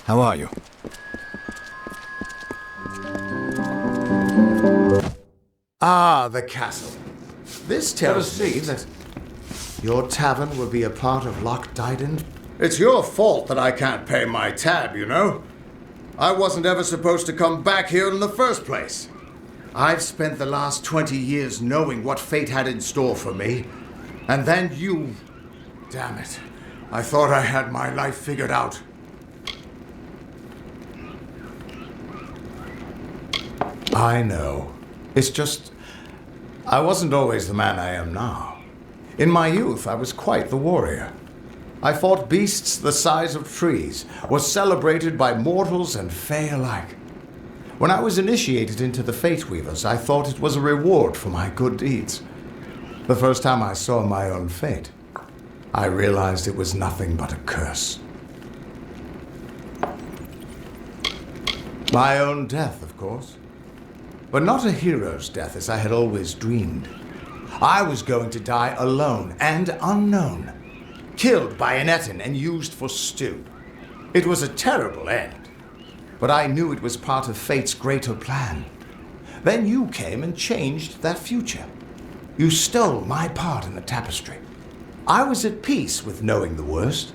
How are you? Ah, the castle. This tells me that your tavern will be a part of Loch Dyden. It's your fault that I can't pay my tab, you know? I wasn't ever supposed to come back here in the first place. I've spent the last 20 years knowing what fate had in store for me. And then you... Damn it. I thought I had my life figured out. I know. It's just... I wasn't always the man I am now. In my youth, I was quite the warrior. I fought beasts the size of trees, was celebrated by mortals and fae alike. When I was initiated into the Fate Weavers, I thought it was a reward for my good deeds. The first time I saw my own fate, I realized it was nothing but a curse. My own death, of course. But not a hero's death as I had always dreamed. I was going to die alone and unknown, killed by an Etin and used for stew. It was a terrible end, but I knew it was part of fate's greater plan. Then you came and changed that future. You stole my part in the tapestry. I was at peace with knowing the worst.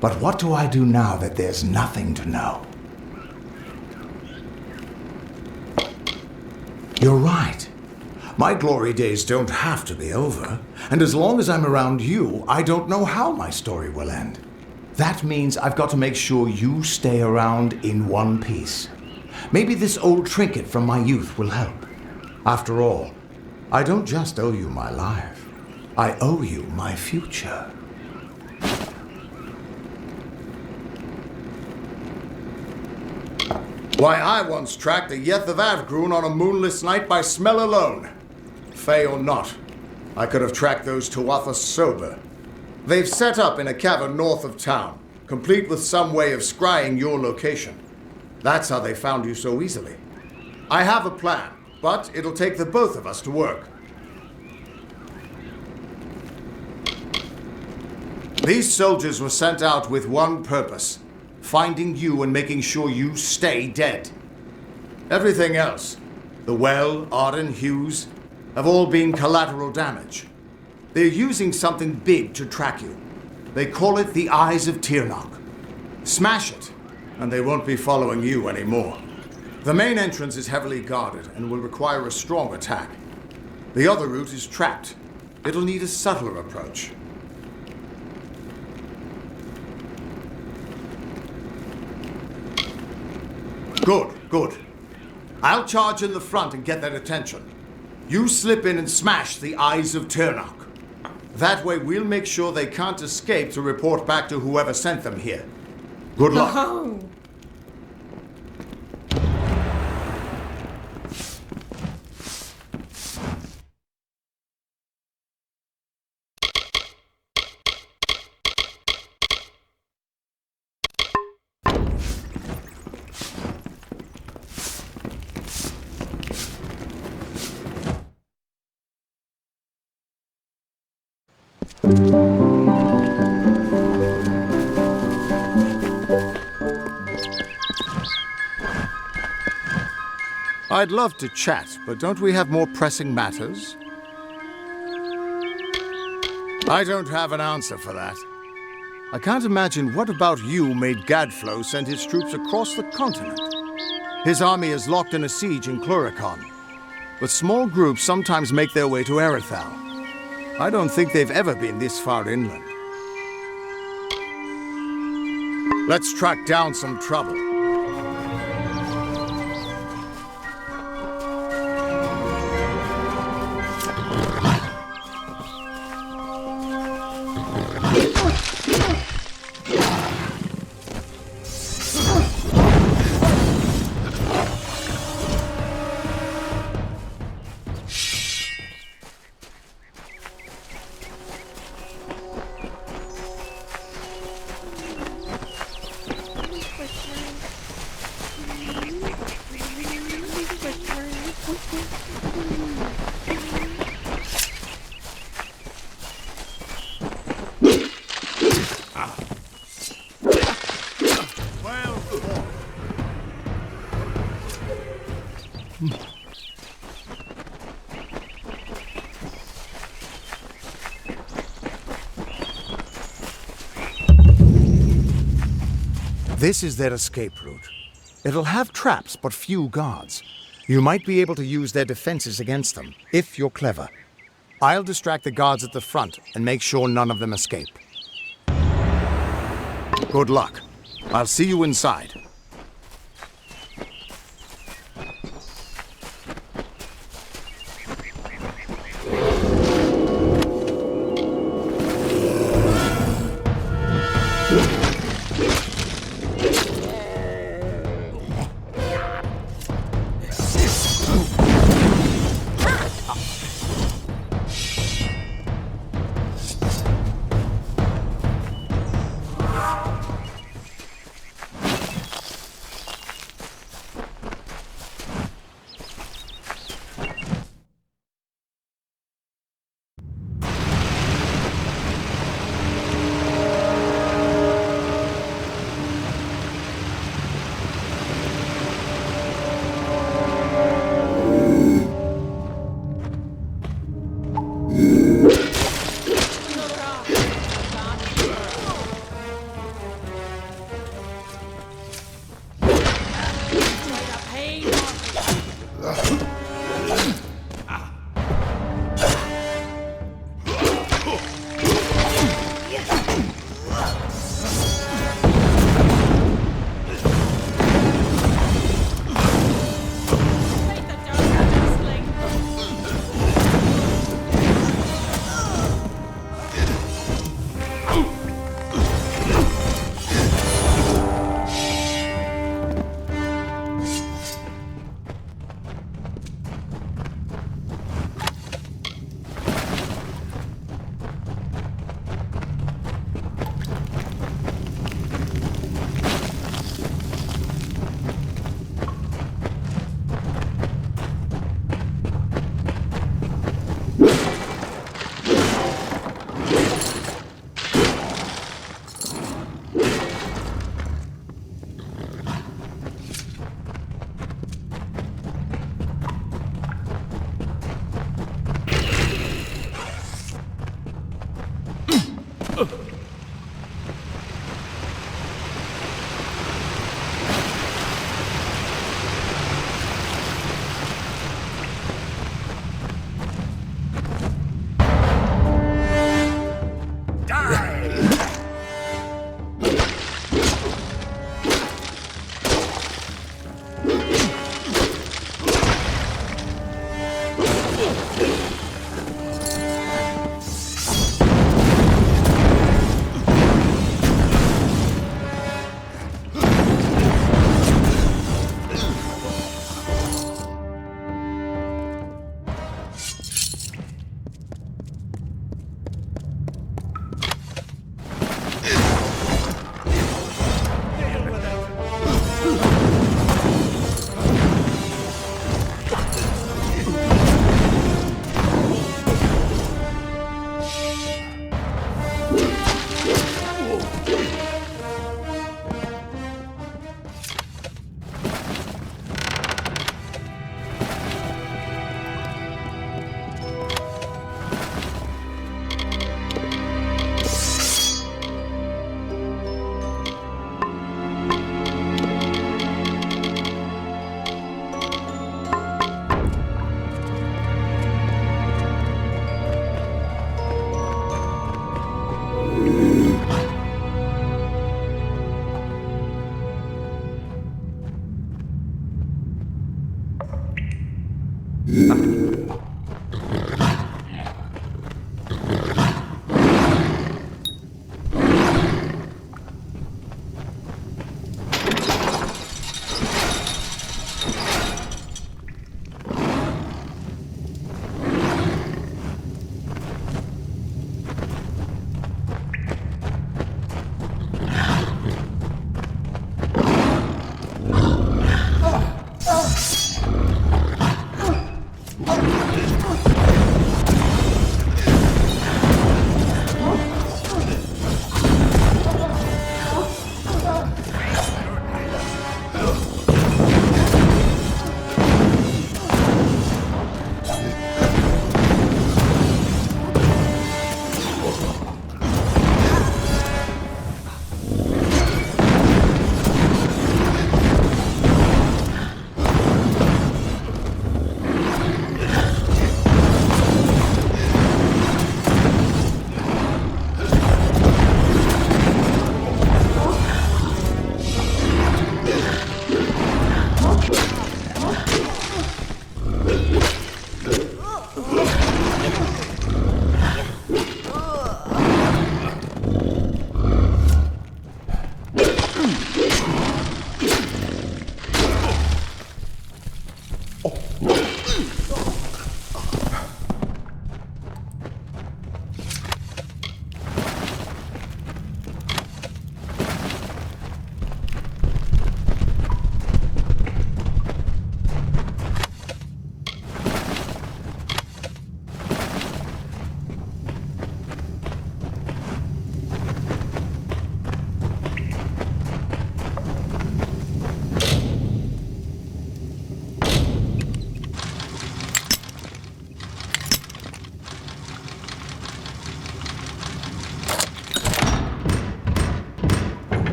But what do I do now that there's nothing to know? You're right. My glory days don't have to be over, and as long as I'm around you, I don't know how my story will end. That means I've got to make sure you stay around in one piece. Maybe this old trinket from my youth will help. After all, I don't just owe you my life. I owe you my future. Why, I once tracked a Yeth of Avgrun on a moonless night by smell alone. Fey or not, I could have tracked those Tuatha sober. They've set up in a cavern north of town, complete with some way of scrying your location. That's how they found you so easily. I have a plan, but it'll take the both of us to work. These soldiers were sent out with one purpose: finding you and making sure you stay dead. Everything else, the Well, Arden, Hughes, have all been collateral damage. They're using something big to track you. They call it the Eyes of Tirnoch. Smash it, and they won't be following you anymore. The main entrance is heavily guarded and will require a strong attack. The other route is trapped. It'll need a subtler approach. Good. I'll charge in the front and get their attention. You slip in and smash the Eyes of Tirnoch. That way we'll make sure they can't escape to report back to whoever sent them here. Good luck. Oh. I'd love to chat, but don't we have more pressing matters? I don't have an answer for that. I can't imagine what about you made Gadflow send his troops across the continent. His army is locked in a siege in Cluricon, but small groups sometimes make their way to Erithal. I don't think they've ever been this far inland. Let's track down some trouble. This is their escape route. It'll have traps, but few guards. You might be able to use their defenses against them, if you're clever. I'll distract the guards at the front and make sure none of them escape. Good luck. I'll see you inside.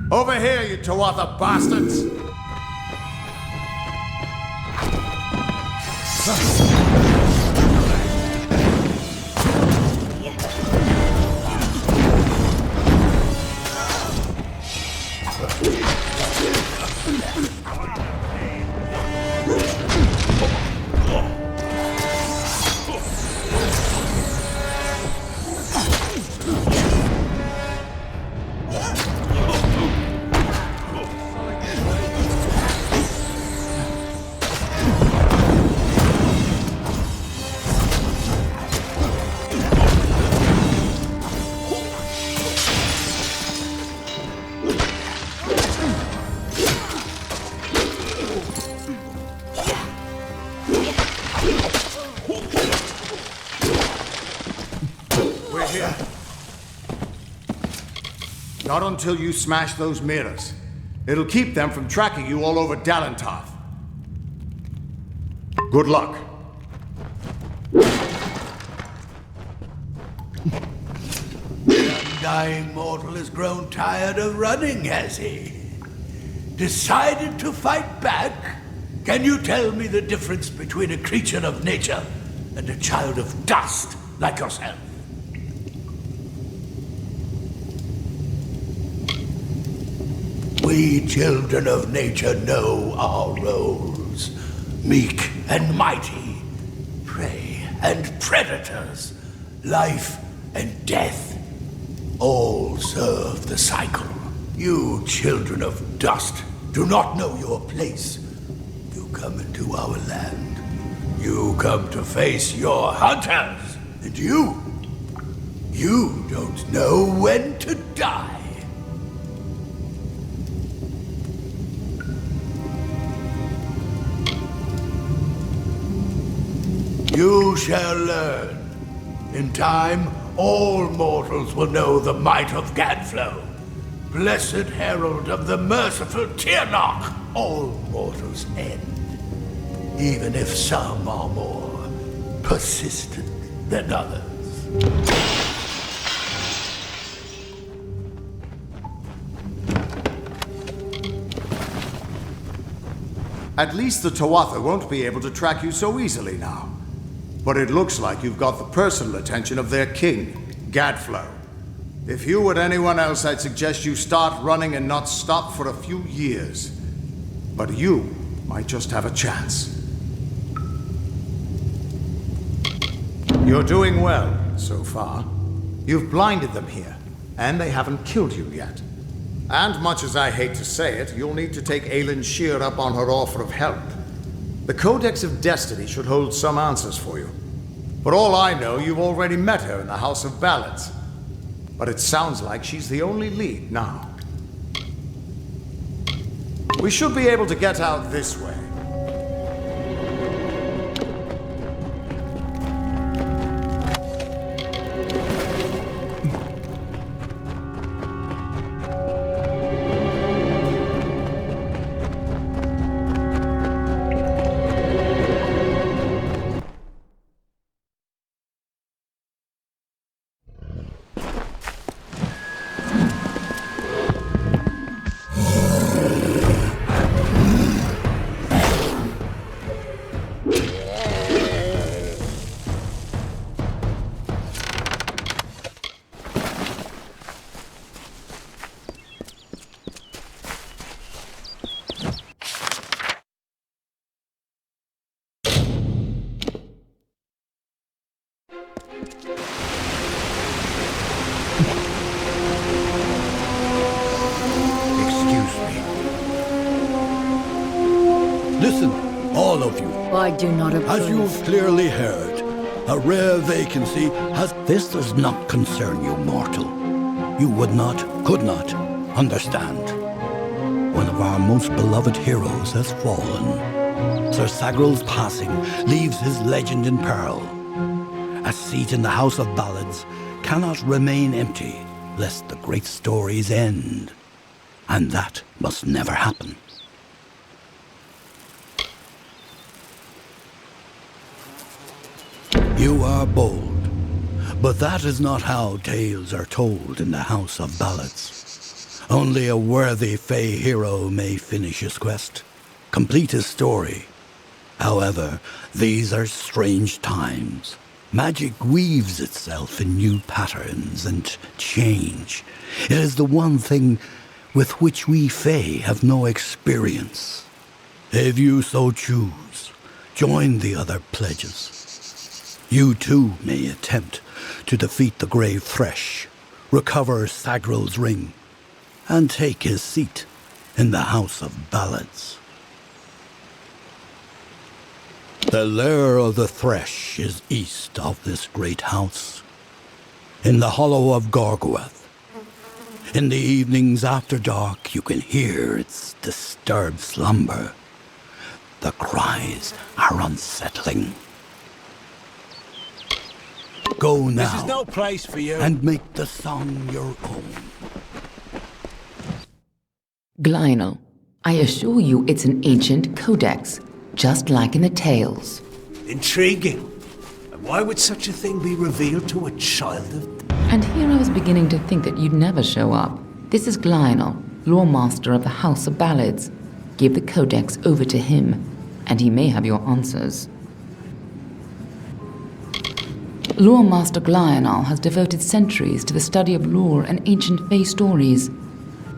Over here, you Tuatha bastards! Not until you smash those mirrors. It'll keep them from tracking you all over Dalentarth. Good luck. The undying mortal has grown tired of running, has he? Decided to fight back? Can you tell me the difference between a creature of nature and a child of dust like yourself? We children of nature know our roles. Meek and mighty, prey and predators, life and death, all serve the cycle. You children of dust do not know your place. You come into our land. You come to face your hunters. And you don't know when to die. You shall learn. In time, all mortals will know the might of Gadflow. Blessed herald of the merciful Tirnoch, all mortals end. Even if some are more persistent than others. At least the Tuatha won't be able to track you so easily now. But it looks like you've got the personal attention of their king, Gadflow. If you were anyone else, I'd suggest you start running and not stop for a few years. But you might just have a chance. You're doing well, so far. You've blinded them here, and they haven't killed you yet. And much as I hate to say it, you'll need to take Aelin Shear up on her offer of help. The Codex of Destiny should hold some answers for you. For all I know, you've already met her in the House of Ballads. But it sounds like she's the only lead now. We should be able to get out this way. Listen, all of you. I do not approve. As you've clearly heard, a rare vacancy has... This does not concern you, mortal. You would not, could not, understand. One of our most beloved heroes has fallen. Sir Sagral's passing leaves his legend in peril. A seat in the House of Ballads cannot remain empty, lest the great stories end. And that must never happen. You are bold, but that is not how tales are told in the House of Ballads. Only a worthy Fey hero may finish his quest, complete his story. However, these are strange times. Magic weaves itself in new patterns and change. It is the one thing with which we Fey have no experience. If you so choose, join the other pledges. You too may attempt to defeat the Grave Thresh, recover Sagral's ring, and take his seat in the House of Ballads. The lair of the Thresh is east of this great house, in the hollow of Gorgoeth. In the evenings after dark, you can hear its disturbed slumber. The cries are unsettling. Go now. This is no place for you. And make the song your own. Glynel, I assure you it's an ancient codex, just like in the tales. Intriguing. And why would such a thing be revealed to a child of... And here I was beginning to think that you'd never show up. This is Glynel, lore master of the House of Ballads. Give the codex over to him, and he may have your answers. Lore Master Glynel has devoted centuries to the study of lore and ancient Fey stories.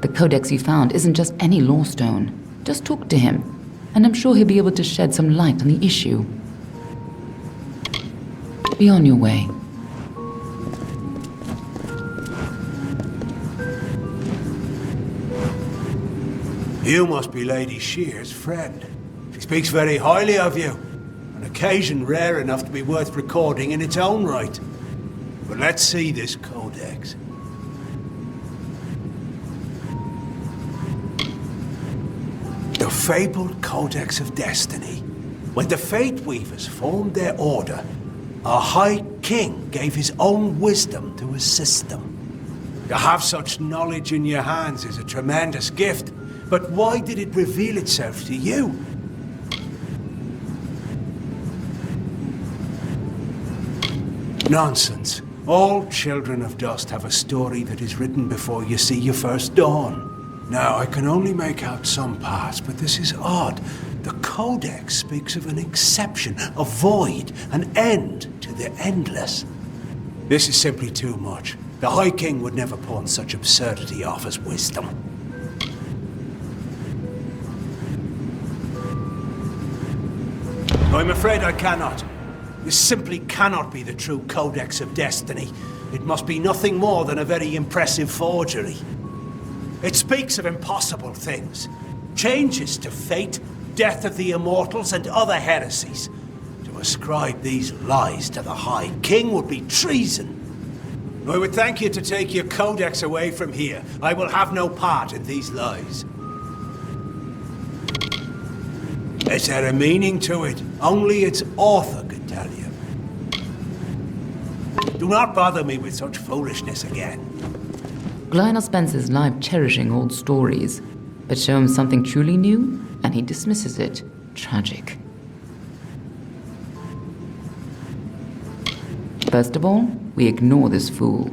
The codex you found isn't just any lore stone. Just talk to him, and I'm sure he'll be able to shed some light on the issue. Be on your way. You must be Lady Shear's friend. She speaks very highly of you. An occasion rare enough to be worth recording in its own right. But let's see this codex. The fabled Codex of Destiny. When the Fate Weavers formed their order, our High King gave his own wisdom to his system. To have such knowledge in your hands is a tremendous gift, but why did it reveal itself to you? Nonsense. All children of dust have a story that is written before you see your first dawn. Now, I can only make out some parts, but this is odd. The Codex speaks of an exception, a void, an end to the endless. This is simply too much. The High King would never pawn such absurdity off as wisdom. I'm afraid I cannot. This simply cannot be the true Codex of Destiny. It must be nothing more than a very impressive forgery. It speaks of impossible things. Changes to fate, death of the immortals, and other heresies. To ascribe these lies to the High King would be treason. I would thank you to take your codex away from here. I will have no part in these lies. Is there a meaning to it? Only its author could tell you. Do not bother me with such foolishness again. Glynel spends his life cherishing old stories, but show him something truly new, and he dismisses it. Tragic. First of all, we ignore this fool.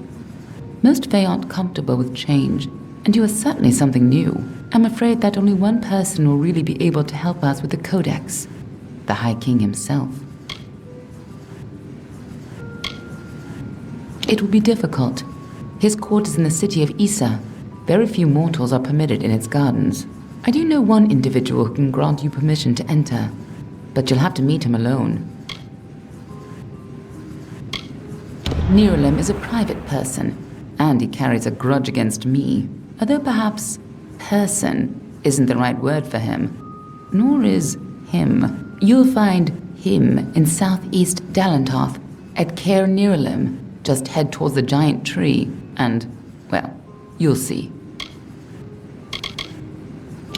Most Fae aren't comfortable with change, and you are certainly something new. I'm afraid that only one person will really be able to help us with the Codex. The High King himself. It will be difficult. His court is in the city of Issa. Very few mortals are permitted in its gardens. I do know one individual who can grant you permission to enter, but you'll have to meet him alone. Niralim is a private person, and he carries a grudge against me, although perhaps person isn't the right word for him, nor is him. You'll find him in southeast Dalantoth at Caer Niralim. Just head towards the giant tree, and, well, you'll see.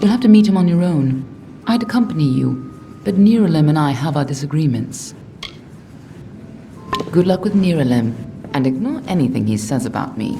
You'll have to meet him on your own. I'd accompany you, but Niralim and I have our disagreements. Good luck with Niralim, and ignore anything he says about me.